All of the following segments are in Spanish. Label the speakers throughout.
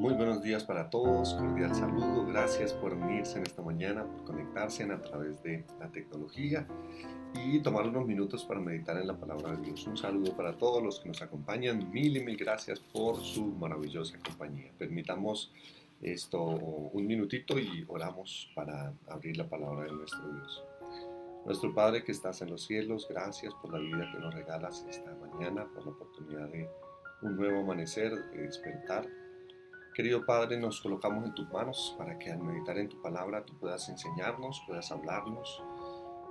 Speaker 1: Muy buenos días para todos, cordial saludo, gracias por unirse en esta mañana, por conectarse a través de la tecnología y tomar unos minutos para meditar en la palabra de Dios. Un saludo para todos los que nos acompañan, mil y mil gracias por su maravillosa compañía. Permitamos un minutito y oramos para abrir la palabra de nuestro Dios. Nuestro Padre que estás en los cielos, gracias por la vida que nos regalas esta mañana, por la oportunidad de un nuevo amanecer, de despertar. Querido Padre, nos colocamos en tus manos para que al meditar en tu palabra tú puedas enseñarnos, puedas hablarnos,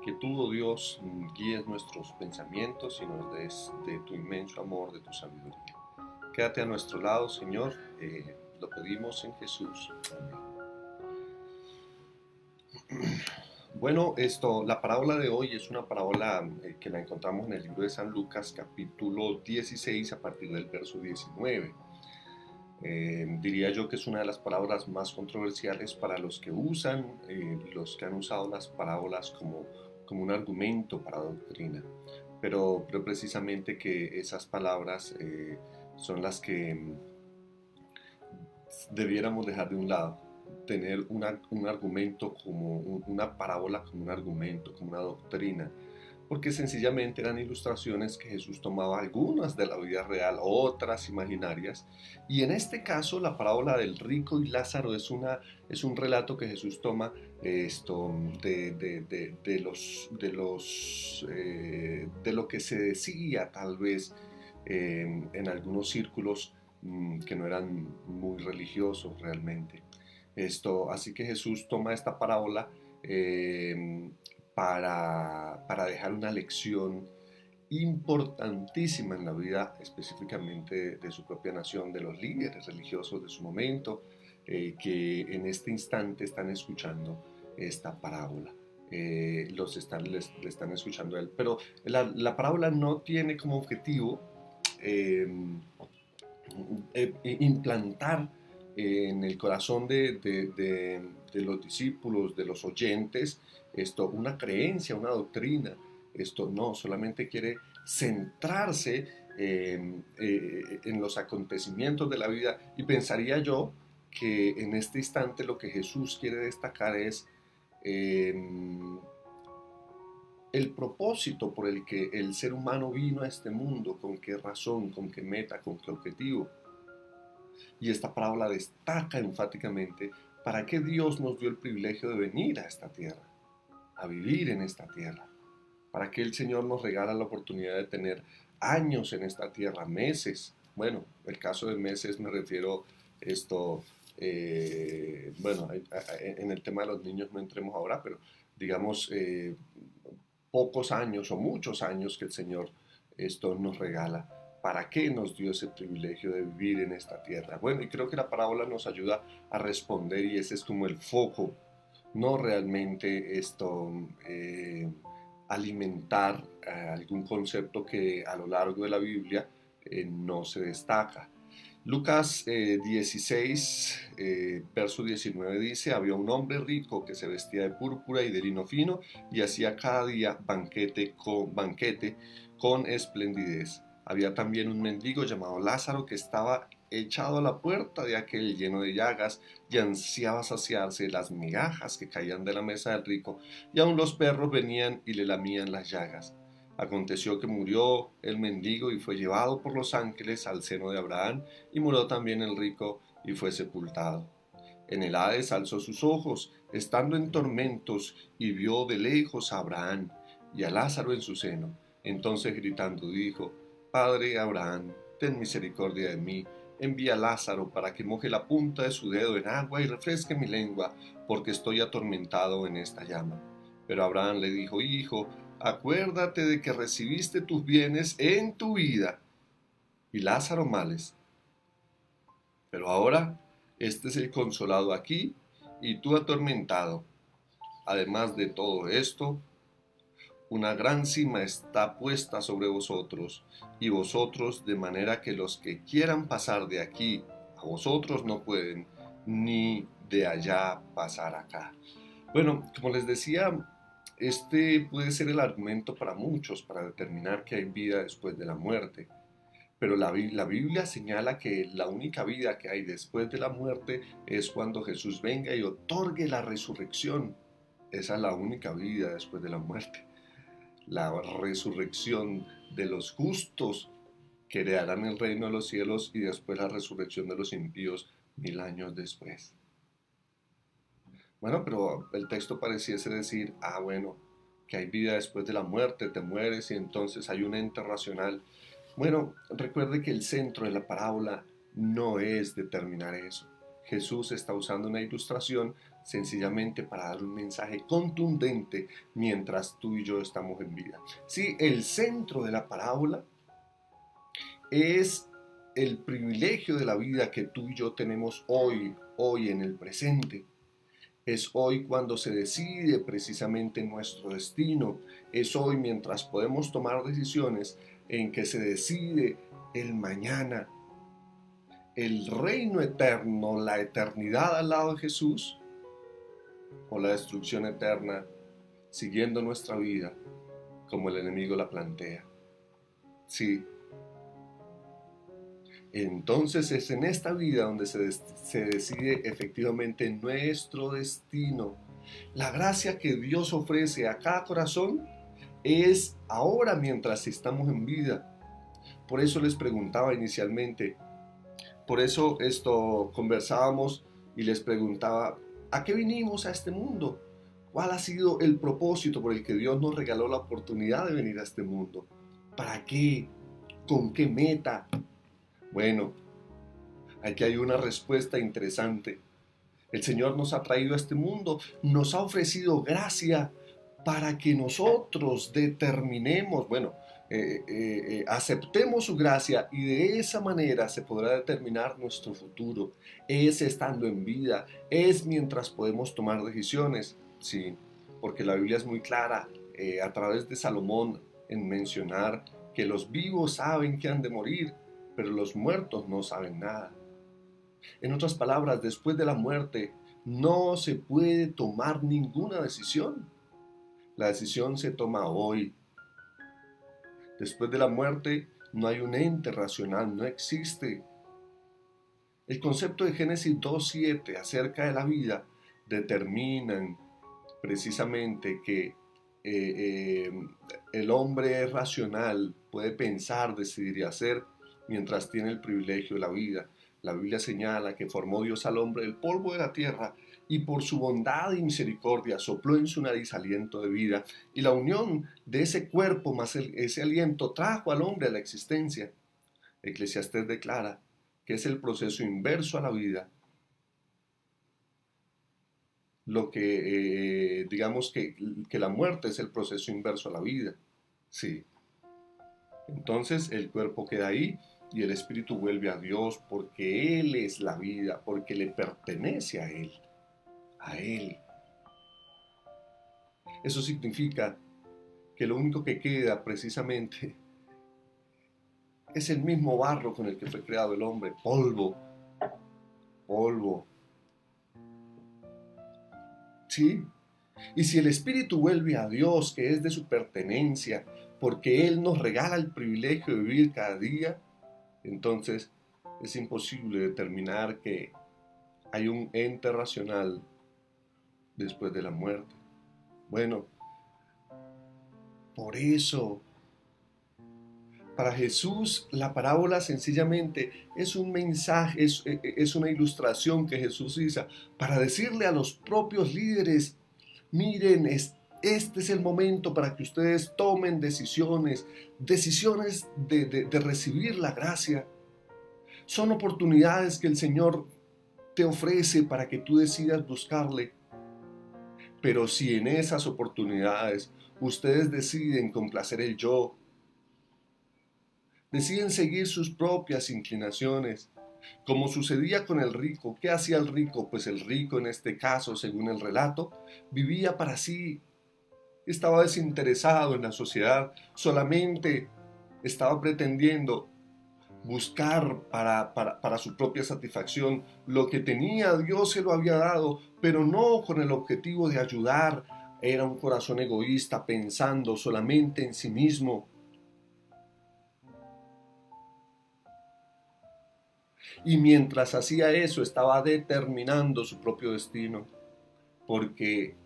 Speaker 1: que tú, oh Dios, guíes nuestros pensamientos y nos des de tu inmenso amor, de tu sabiduría. Quédate a nuestro lado, Señor, lo pedimos en Jesús. Amén. Bueno, la parábola de hoy es una parábola que la encontramos en el libro de San Lucas, capítulo 16, a partir del verso 19. Diría yo que es una de las parábolas más controversiales para los que usan, los que han usado las parábolas como un argumento para doctrina, pero precisamente que esas palabras son las que debiéramos dejar de un lado, tener un argumento como una parábola, como un argumento, como una doctrina, porque sencillamente eran ilustraciones que Jesús tomaba algunas de la vida real, otras imaginarias, y en este caso la parábola del rico y Lázaro es un relato que Jesús toma de lo que se decía tal vez en algunos círculos que no eran muy religiosos realmente. Así que Jesús toma esta parábola para dejar una lección importantísima en la vida específicamente de su propia nación, de los líderes religiosos de su momento, que en este instante están escuchando esta parábola. Le están escuchando a él, pero la parábola no tiene como objetivo implantar en el corazón de los discípulos, de los oyentes, una creencia, una doctrina. No, solamente quiere centrarse en los acontecimientos de la vida, y pensaría yo que en este instante lo que Jesús quiere destacar es el propósito por el que el ser humano vino a este mundo, con qué razón, con qué meta, con qué objetivo. Y esta parábola destaca enfáticamente para qué Dios nos dio el privilegio de venir a esta tierra, a vivir en esta tierra, para qué el Señor nos regala la oportunidad de tener años en esta tierra, meses. Bueno, el caso de meses me refiero en el tema de los niños no entremos ahora, pero digamos pocos años o muchos años que el Señor nos regala. ¿Para qué nos dio ese privilegio de vivir en esta tierra? Bueno, y creo que la parábola nos ayuda a responder, y ese es como el foco, no realmente alimentar algún concepto que a lo largo de la Biblia no se destaca. Lucas 16, verso 19 dice: había un hombre rico que se vestía de púrpura y de lino fino y hacía cada día banquete con esplendidez. Había también un mendigo llamado Lázaro que estaba echado a la puerta de aquel lleno de llagas y ansiaba saciarse de las migajas que caían de la mesa del rico, y aun los perros venían y le lamían las llagas. Aconteció que murió el mendigo y fue llevado por los ángeles al seno de Abraham, y murió también el rico y fue sepultado. En el Hades alzó sus ojos, estando en tormentos, y vio de lejos a Abraham y a Lázaro en su seno. Entonces gritando dijo: Padre Abraham, ten misericordia de mí, envía a Lázaro para que moje la punta de su dedo en agua y refresque mi lengua, porque estoy atormentado en esta llama. Pero Abraham le dijo: Hijo, acuérdate de que recibiste tus bienes en tu vida, y Lázaro males. Pero ahora este es el consolado aquí, y tú atormentado. Además de todo esto, una gran cima está puesta sobre vosotros y vosotros, de manera que los que quieran pasar de aquí a vosotros no pueden, ni de allá pasar acá. Bueno, como les decía, puede ser el argumento para muchos para determinar que hay vida después de la muerte. Pero la Biblia señala que la única vida que hay después de la muerte es cuando Jesús venga y otorgue la resurrección. Esa es la única vida después de la muerte. La resurrección de los justos que heredarán el reino de los cielos y después la resurrección de los impíos 1000 años después. Bueno, pero el texto pareciese decir, bueno, que hay vida después de la muerte, te mueres y entonces hay un ente racional. Bueno, recuerde que el centro de la parábola no es determinar eso. Jesús está usando una ilustración sencillamente para dar un mensaje contundente mientras tú y yo estamos en vida. Sí, el centro de la parábola es el privilegio de la vida que tú y yo tenemos hoy en el presente. Es hoy cuando se decide precisamente nuestro destino. Es hoy mientras podemos tomar decisiones en que se decide el mañana. El reino eterno, la eternidad al lado de Jesús o la destrucción eterna siguiendo nuestra vida como el enemigo la plantea. Sí. Entonces es en esta vida donde se decide efectivamente nuestro destino. La gracia que Dios ofrece a cada corazón es ahora mientras estamos en vida. Por eso les preguntaba inicialmente, por eso conversábamos y les preguntaba, ¿a qué vinimos a este mundo? ¿Cuál ha sido el propósito por el que Dios nos regaló la oportunidad de venir a este mundo? ¿Para qué? ¿Con qué meta? Bueno, aquí hay una respuesta interesante. El Señor nos ha traído a este mundo, nos ha ofrecido gracia para que nosotros determinemos, aceptemos su gracia y de esa manera se podrá determinar nuestro futuro. Es estando en vida, es mientras podemos tomar decisiones, sí, porque la Biblia es muy clara a través de Salomón en mencionar que los vivos saben que han de morir, pero los muertos no saben nada. En otras palabras, después de la muerte no se puede tomar ninguna decisión. La decisión se toma hoy. Después de la muerte no hay un ente racional, no existe. El concepto de Génesis 2:7 acerca de la vida determinan precisamente que el hombre es racional, puede pensar, decidir y hacer mientras tiene el privilegio de la vida. La Biblia señala que formó Dios al hombre del polvo de la tierra y por su bondad y misericordia sopló en su nariz aliento de vida, y la unión de ese cuerpo más ese aliento trajo al hombre a la existencia. Eclesiastés declara que es el proceso inverso a la vida, lo que digamos que la muerte es el proceso inverso a la vida. Sí. Entonces el cuerpo queda ahí y el espíritu vuelve a Dios porque Él es la vida, porque le pertenece a Él. A Él. Eso significa que lo único que queda precisamente es el mismo barro con el que fue creado el hombre, polvo, polvo. ¿Sí? Y si el espíritu vuelve a Dios, que es de su pertenencia, porque Él nos regala el privilegio de vivir cada día, entonces es imposible determinar que hay un ente racional después de la muerte. Bueno, por eso, para Jesús la parábola sencillamente es un mensaje, es una ilustración que Jesús hizo para decirle a los propios líderes, miren, este es el momento para que ustedes tomen decisiones de recibir la gracia. Son oportunidades que el Señor te ofrece para que tú decidas buscarle. Pero si en esas oportunidades ustedes deciden complacer el yo, deciden seguir sus propias inclinaciones, como sucedía con el rico. ¿Qué hacía el rico? Pues el rico, en este caso, según el relato, vivía para sí. Estaba desinteresado en la sociedad, solamente estaba pretendiendo buscar para su propia satisfacción lo que tenía. Dios se lo había dado, pero no con el objetivo de ayudar. Era un corazón egoísta, pensando solamente en sí mismo. Y mientras hacía eso, estaba determinando su propio destino, porque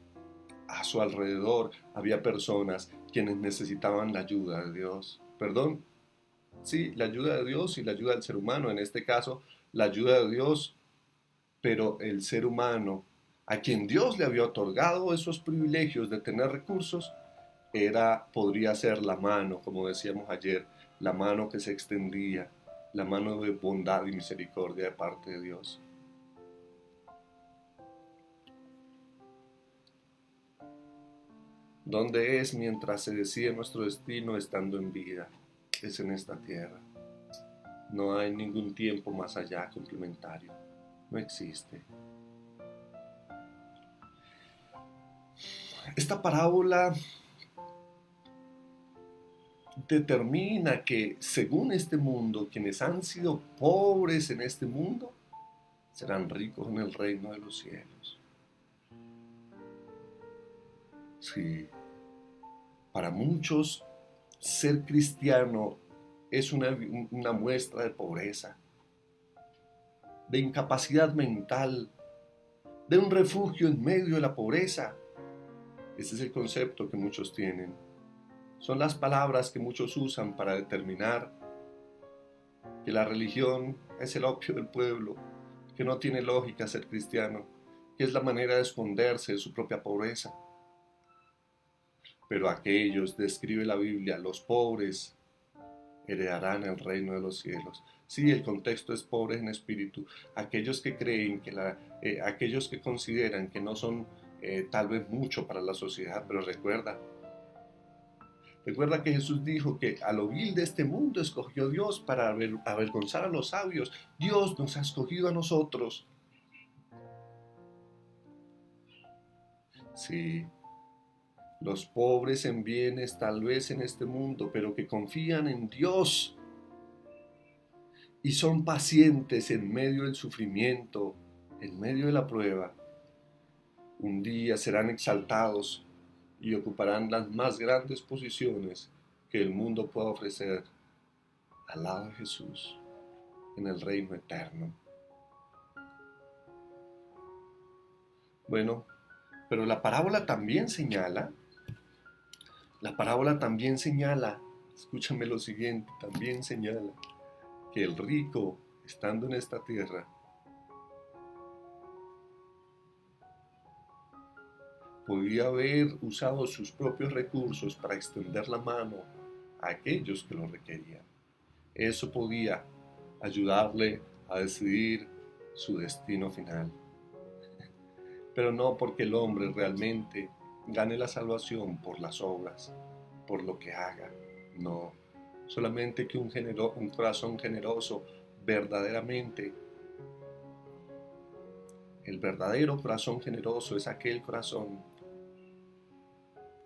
Speaker 1: a su alrededor había personas quienes necesitaban la ayuda de Dios. Perdón, sí, la ayuda de Dios y la ayuda del ser humano. En este caso, la ayuda de Dios, pero el ser humano, a quien Dios le había otorgado esos privilegios de tener recursos, podría ser la mano, como decíamos ayer, la mano que se extendía, la mano de bondad y misericordia de parte de Dios. ¿Dónde es mientras se decide nuestro destino estando en vida? Es en esta tierra. No hay ningún tiempo más allá complementario. No existe. Esta parábola determina que, según este mundo, quienes han sido pobres en este mundo serán ricos en el reino de los cielos. Sí, para muchos ser cristiano es una muestra de pobreza, de incapacidad mental, de un refugio en medio de la pobreza. Ese es el concepto que muchos tienen. Son las palabras que muchos usan para determinar que la religión es el opio del pueblo, que no tiene lógica ser cristiano, que es la manera de esconderse de su propia pobreza. Pero aquellos, describe la Biblia, los pobres heredarán el reino de los cielos. Sí, el contexto es pobres en espíritu. Aquellos que creen, aquellos que consideran que no son tal vez mucho para la sociedad, pero recuerda que Jesús dijo que a lo vil de este mundo escogió Dios para avergonzar a los sabios. Dios nos ha escogido a nosotros. Sí, los pobres en bienes tal vez en este mundo, pero que confían en Dios y son pacientes en medio del sufrimiento, en medio de la prueba, un día serán exaltados y ocuparán las más grandes posiciones que el mundo pueda ofrecer al lado de Jesús en el reino eterno. Bueno, pero la parábola también señala, escúchame lo siguiente, también señala que el rico, estando en esta tierra, podía haber usado sus propios recursos para extender la mano a aquellos que lo requerían. Eso podía ayudarle a decidir su destino final. Pero no porque el hombre realmente gane la salvación por las obras, por lo que haga. No, solamente que un corazón generoso verdaderamente. El verdadero corazón generoso es aquel corazón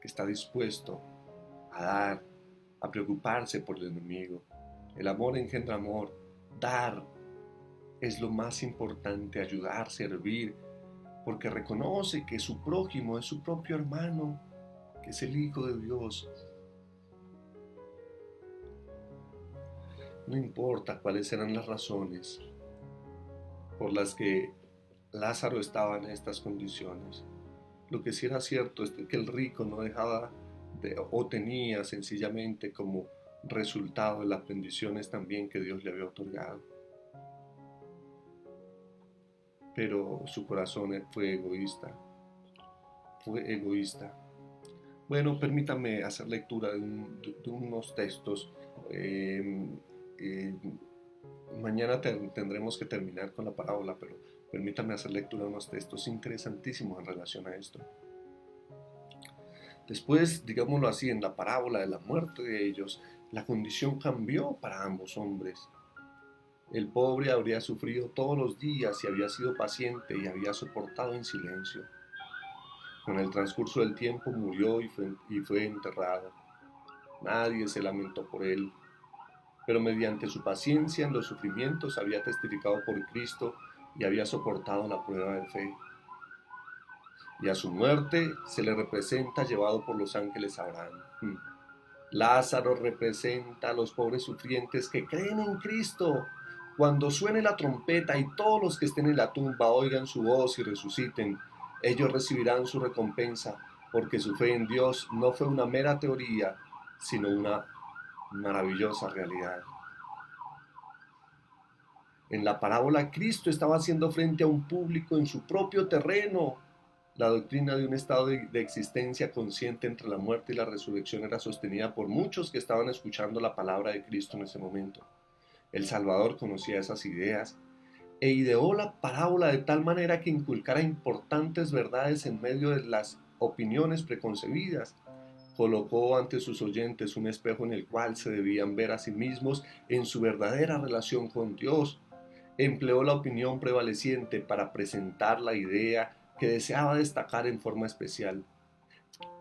Speaker 1: que está dispuesto a dar, a preocuparse por el enemigo. El amor engendra amor. Dar es lo más importante, ayudar, servir, porque reconoce que su prójimo es su propio hermano, que es el Hijo de Dios. No importa cuáles eran las razones por las que Lázaro estaba en estas condiciones. Lo que sí era cierto es que el rico no dejaba o tenía sencillamente como resultado de las bendiciones también que Dios le había otorgado. Pero su corazón fue egoísta. Bueno, permítame hacer lectura de unos textos. Mañana tendremos que terminar con la parábola, pero permítame hacer lectura de unos textos interesantísimos en relación a esto. Después, digámoslo así, en la parábola de la muerte de ellos, la condición cambió para ambos hombres. El pobre habría sufrido todos los días y había sido paciente y había soportado en silencio. Con el transcurso del tiempo murió y fue enterrado. Nadie se lamentó por él, pero mediante su paciencia en los sufrimientos había testificado por Cristo y había soportado la prueba de fe. Y a su muerte se le representa llevado por los ángeles a Abraham. Lázaro representa a los pobres sufrientes que creen en Cristo, Cuando suene la trompeta y todos los que estén en la tumba oigan su voz y resuciten, ellos recibirán su recompensa, porque su fe en Dios no fue una mera teoría, sino una maravillosa realidad. En la parábola, Cristo estaba haciendo frente a un público en su propio terreno. La doctrina de un estado de existencia consciente entre la muerte y la resurrección era sostenida por muchos que estaban escuchando la palabra de Cristo en ese momento. El Salvador conocía esas ideas e ideó la parábola de tal manera que inculcara importantes verdades en medio de las opiniones preconcebidas. Colocó ante sus oyentes un espejo en el cual se debían ver a sí mismos en su verdadera relación con Dios. Empleó la opinión prevaleciente para presentar la idea que deseaba destacar en forma especial.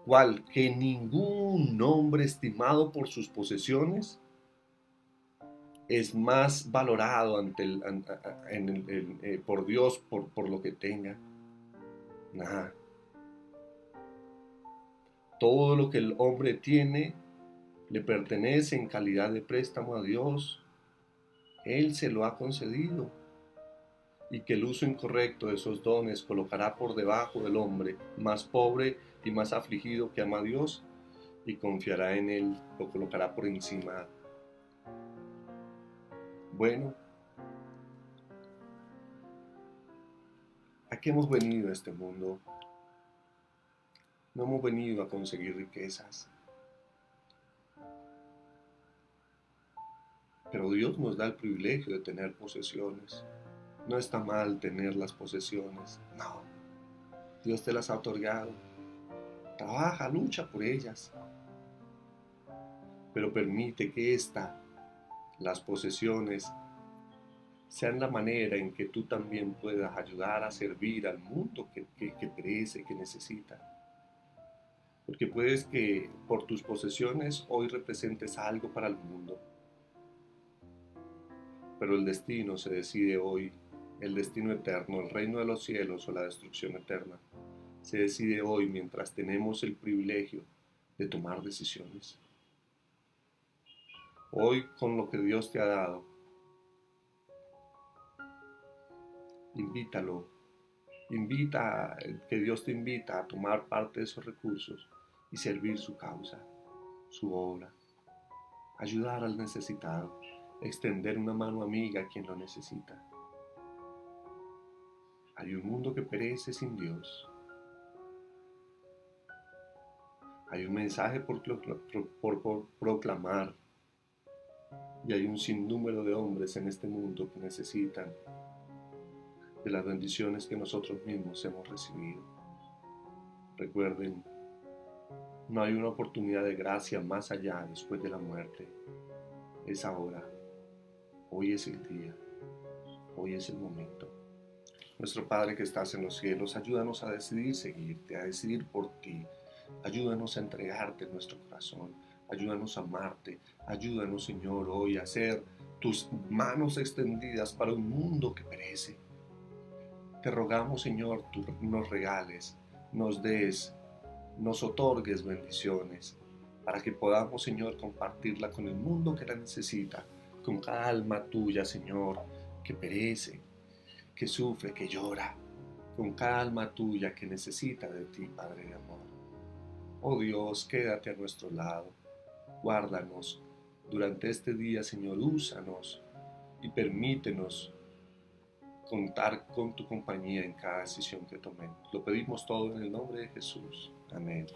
Speaker 1: ¿Cuál? Que ningún hombre estimado por sus posesiones es más valorado por Dios por lo que tenga. Nada. Todo lo que el hombre tiene le pertenece en calidad de préstamo a Dios. Él se lo ha concedido. Y que el uso incorrecto de esos dones colocará por debajo del hombre más pobre y más afligido que ama a Dios y confiará en Él, lo colocará por encima. Bueno, ¿a qué hemos venido a este mundo? No hemos venido a conseguir riquezas, pero Dios nos da el privilegio de tener posesiones. No está mal tener las posesiones, no. Dios te las ha otorgado. Trabaja, lucha por ellas. Pero permite que las posesiones, sean la manera en que tú también puedas ayudar a servir al mundo que perece, que necesita. Porque puedes que por tus posesiones hoy representes algo para el mundo. Pero el destino se decide hoy, el destino eterno, el reino de los cielos o la destrucción eterna, se decide hoy mientras tenemos el privilegio de tomar decisiones. Hoy con lo que Dios te ha dado, que Dios te invita a tomar parte de esos recursos y servir su causa, su obra, ayudar al necesitado, extender una mano amiga a quien lo necesita. Hay un mundo que perece sin Dios. Hay un mensaje por proclamar y hay un sinnúmero de hombres en este mundo que necesitan de las bendiciones que nosotros mismos hemos recibido. Recuerden, no hay una oportunidad de gracia más allá después de la muerte. Es ahora. Hoy es el día. Hoy es el momento. Nuestro Padre que estás en los cielos, ayúdanos a decidir seguirte, a decidir por ti. Ayúdanos a entregarte nuestro corazón. Ayúdanos a amarte. Ayúdanos, Señor, hoy a ser tus manos extendidas para un mundo que perece. Te rogamos, Señor, tú nos regales, nos des, nos otorgues bendiciones para que podamos, Señor, compartirla con el mundo que la necesita, con cada alma tuya, Señor, que perece, que sufre, que llora, con cada alma tuya que necesita de ti, Padre de amor. Oh Dios, quédate a nuestro lado, guárdanos durante este día, Señor, úsanos y permítenos contar con tu compañía en cada decisión que tomemos. Lo pedimos todo en el nombre de Jesús. Amén.